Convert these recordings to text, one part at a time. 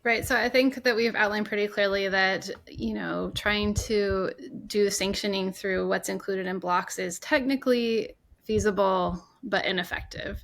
Right. So I think that we've outlined pretty clearly that, trying to do sanctioning through what's included in blocks is technically feasible but ineffective.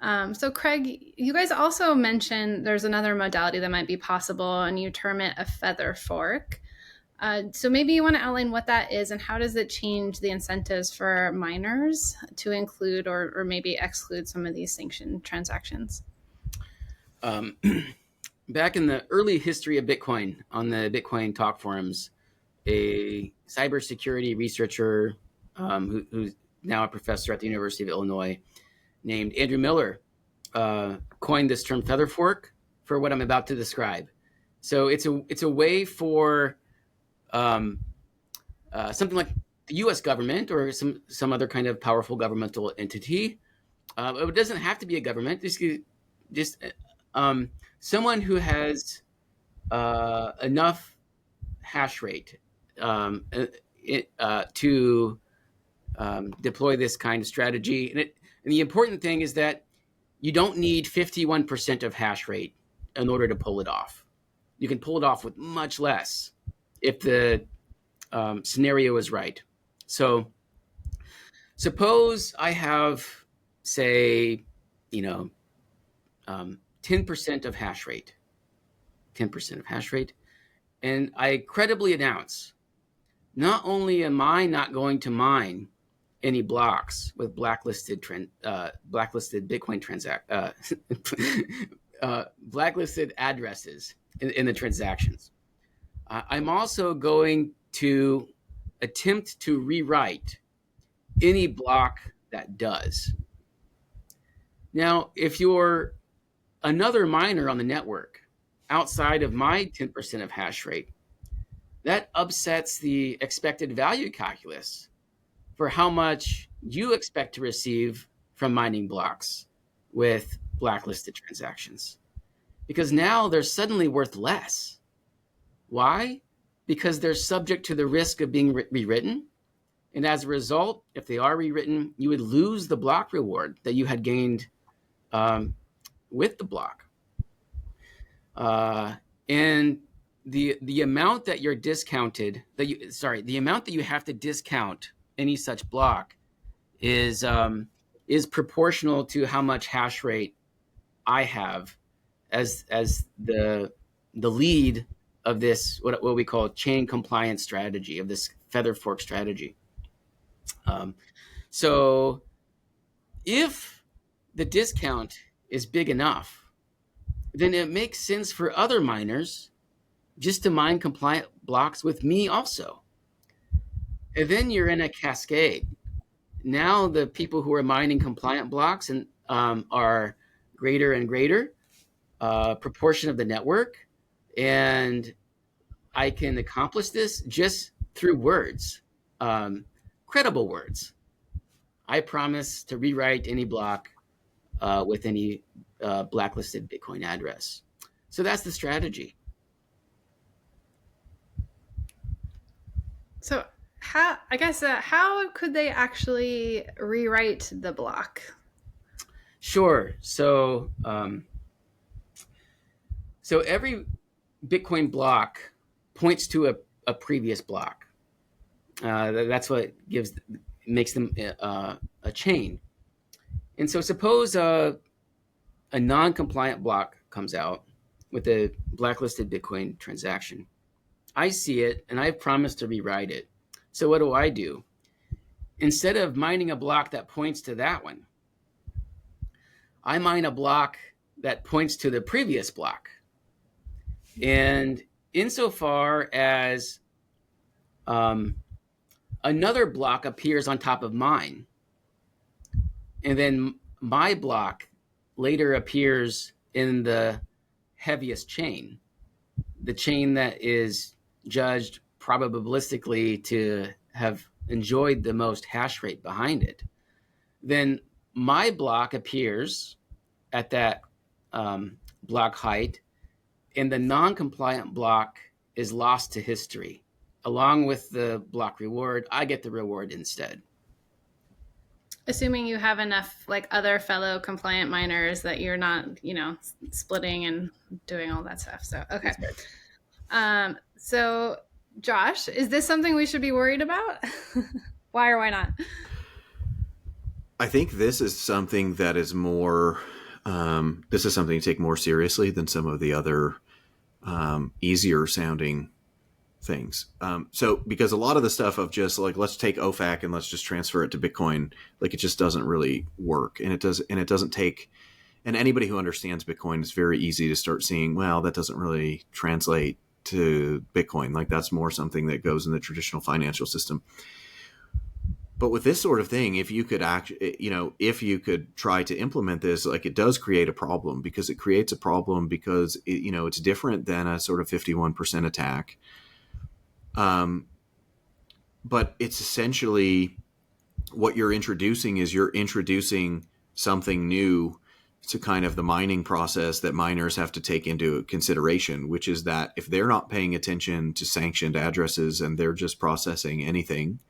So, Craig, you guys also mentioned there's another modality that might be possible, and you term it a feather fork. So maybe you want to outline what that is and how does it change the incentives for miners to include or maybe exclude some of these sanctioned transactions? Um, Back in the early history of Bitcoin, on the Bitcoin talk forums, a cybersecurity researcher who's now a professor at the University of Illinois named Andrew Miller coined this term feather fork for what I'm about to describe. So it's a way for um, something like the U.S. government or some other kind of powerful governmental entity. It doesn't have to be a government. Just someone who has enough hash rate to deploy this kind of strategy. And the important thing is that you don't need 51% of hash rate in order to pull it off. You can pull it off with much less if the scenario is right. So suppose I have, say, 10% of hash rate, 10% of hash rate, and I credibly announce, not only am I not going to mine any blocks with blacklisted Bitcoin blacklisted addresses in the transactions. I'm also going to attempt to rewrite any block that does. Now, if you're another miner on the network outside of my 10% of hash rate, that upsets the expected value calculus for how much you expect to receive from mining blocks with blacklisted transactions. Because now they're suddenly worth less. Why? Because they're subject to the risk of being rewritten. And as a result, if they are rewritten, you would lose the block reward that you had gained with the block. And the amount that you're discounted, the amount that you have to discount any such block is proportional to how much hash rate I have as the lead of this what we call chain compliance strategy, of this feather fork strategy. So if the discount is big enough, then it makes sense for other miners just to mine compliant blocks with me also. And then you're in a cascade. Now the people who are mining compliant blocks and are greater and greater proportion of the network, and I can accomplish this just through words, credible words. I promise to rewrite any block with any blacklisted Bitcoin address. So that's the strategy. So, how could they actually rewrite the block? Sure. So every Bitcoin block points to a previous block. That's what makes them a chain. And so suppose a non-compliant block comes out with a blacklisted Bitcoin transaction. I see it and I promise to rewrite it. So what do? Instead of mining a block that points to that one, I mine a block that points to the previous block. And insofar as another block appears on top of mine, and then my block later appears in the heaviest chain, the chain that is judged probabilistically to have enjoyed the most hash rate behind it, then my block appears at that block height, and the non-compliant block is lost to history. Along with the block reward, I get the reward instead. Assuming you have enough like other fellow compliant miners that you're not, splitting and doing all that stuff. So okay. That's right. So Josh, is this something we should be worried about? Why or why not? I think this is something that is more. This is something to take more seriously than some of the other easier sounding things. So because a lot of the stuff of just like let's take OFAC and let's just transfer it to Bitcoin, like it just doesn't really work, and it doesn't take. And anybody who understands Bitcoin, it's very easy to start seeing, well, that doesn't really translate to Bitcoin. Like that's more something that goes in the traditional financial system. But with this sort of thing, if you could if you could try to implement this, like it does create a problem, because it creates a problem because it's different than a sort of 51% attack. But it's essentially what you're introducing something new to kind of the mining process that miners have to take into consideration, which is that if they're not paying attention to sanctioned addresses and they're just processing anything,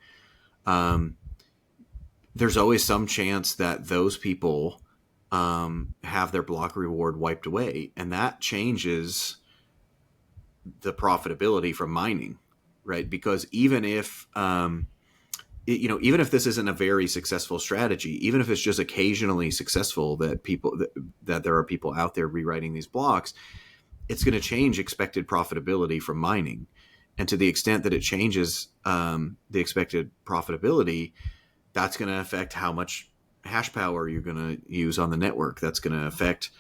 there's always some chance that those people have their block reward wiped away, and that changes the profitability from mining, right? Because even if even if this isn't a very successful strategy, even if it's just occasionally successful that there are people out there rewriting these blocks, it's going to change expected profitability from mining. And to the extent that it changes the expected profitability, that's going to affect how much hash power you're going to use on the network. That's going to affect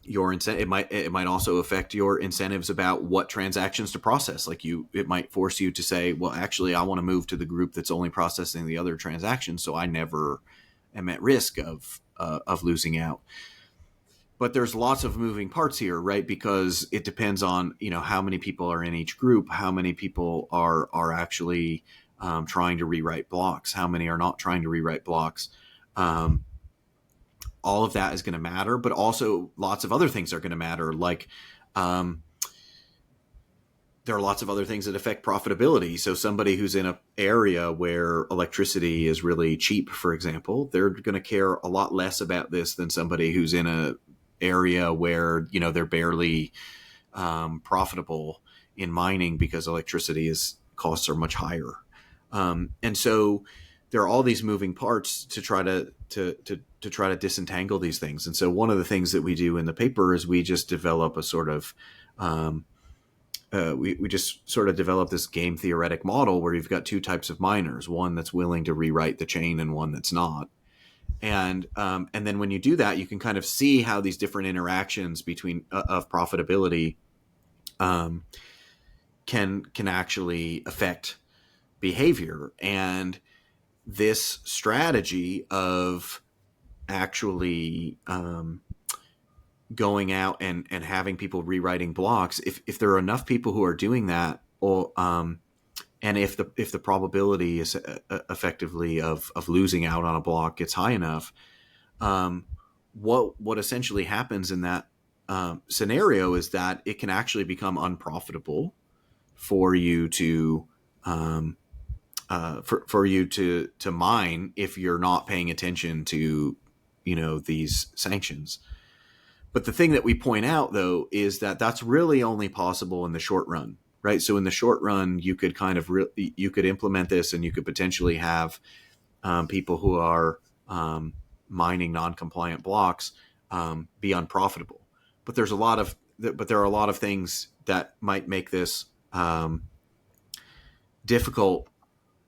your incentive. It might also affect your incentives about what transactions to process. Like it might force you to say, well, actually, I want to move to the group that's only processing the other transactions, so I never am at risk of losing out. But there's lots of moving parts here, right? Because it depends on how many people are in each group, how many people are actually trying to rewrite blocks, how many are not trying to rewrite blocks. All of that is going to matter, but also lots of other things are going to matter. Like there are lots of other things that affect profitability. So somebody who's in an area where electricity is really cheap, for example, they're going to care a lot less about this than somebody who's in an area where they're barely profitable in mining because electricity costs are much higher. And so there are all these moving parts to try to disentangle these things. And so one of the things that we do in the paper is we just develop a sort of we just sort of develop this game theoretic model where you've got two types of miners, one that's willing to rewrite the chain and one that's not. And then when you do that, you can kind of see how these different interactions between of profitability can actually affect behavior. And this strategy of actually going out and having people rewriting blocks, if there are enough people who are doing that, or and if the probability is effectively of losing out on a block gets high enough, what essentially happens in that scenario is that it can actually become unprofitable for you to to mine if you're not paying attention to these sanctions. But the thing that we point out, though, is that that's really only possible in the short run, right? So in the short run, you could kind of you could implement this, and you could potentially have people who are mining non-compliant blocks be unprofitable. But there are a lot of things that might make this difficult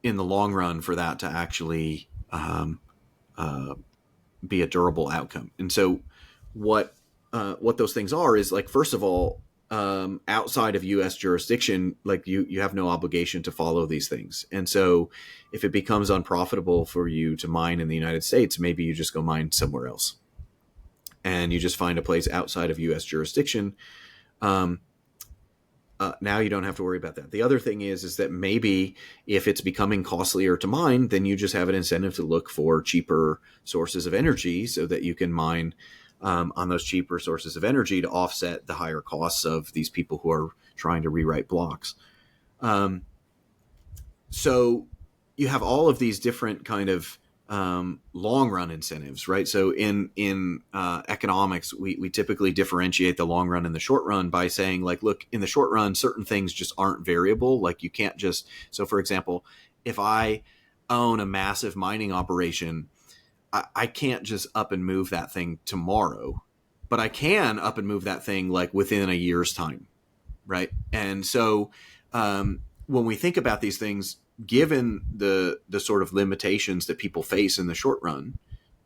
in the long run for that to actually be a durable outcome. And so what those things are is, like, first of all, outside of U.S. jurisdiction, like you have no obligation to follow these things. And so if it becomes unprofitable for you to mine in the United States, maybe you just go mine somewhere else and you just find a place outside of U.S. jurisdiction. Now you don't have to worry about that. The other thing is that maybe if it's becoming costlier to mine, then you just have an incentive to look for cheaper sources of energy so that you can mine on those cheaper sources of energy to offset the higher costs of these people who are trying to rewrite blocks. So you have all of these different kind of long run incentives, right? So in economics, we typically differentiate the long run and the short run by saying, like, look, in the short run, certain things just aren't variable. Like, you can't just, so for example, if I own a massive mining operation, I can't just up and move that thing tomorrow, but I can up and move that thing like within a year's time, right? And so when we think about these things, given the sort of limitations that people face in the short run,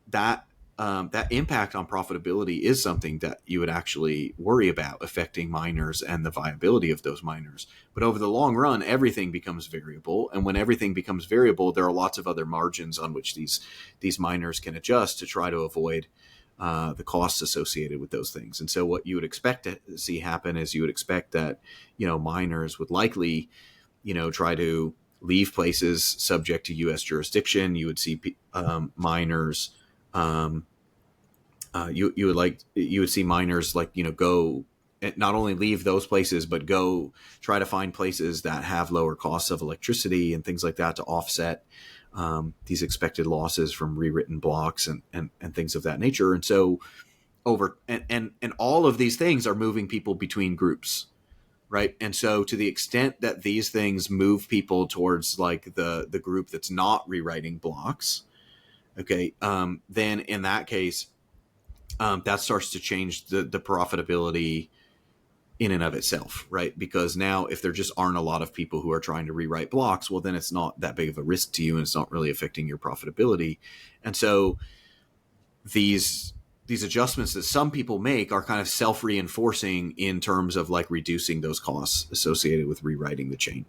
that that impact on profitability is something that you would actually worry about affecting miners and the viability of those miners. But over the long run, everything becomes variable, and when everything becomes variable, there are lots of other margins on which these miners can adjust to try to avoid the costs associated with those things. And so what you would expect to see happen is you would expect that, miners would likely, try to leave places subject to U.S. jurisdiction. You would see miners. You would see miners go not only leave those places, but go try to find places that have lower costs of electricity and things like that to offset these expected losses from rewritten blocks and things of that nature. And so and all of these things are moving people between groups, right? And so to the extent that these things move people towards like the group that's not rewriting blocks, okay, then in that case, that starts to change the profitability in and of itself, right? Because now if there just aren't a lot of people who are trying to rewrite blocks, well, then it's not that big of a risk to you, and it's not really affecting your profitability. And so these adjustments that some people make are kind of self-reinforcing in terms of like reducing those costs associated with rewriting the chain.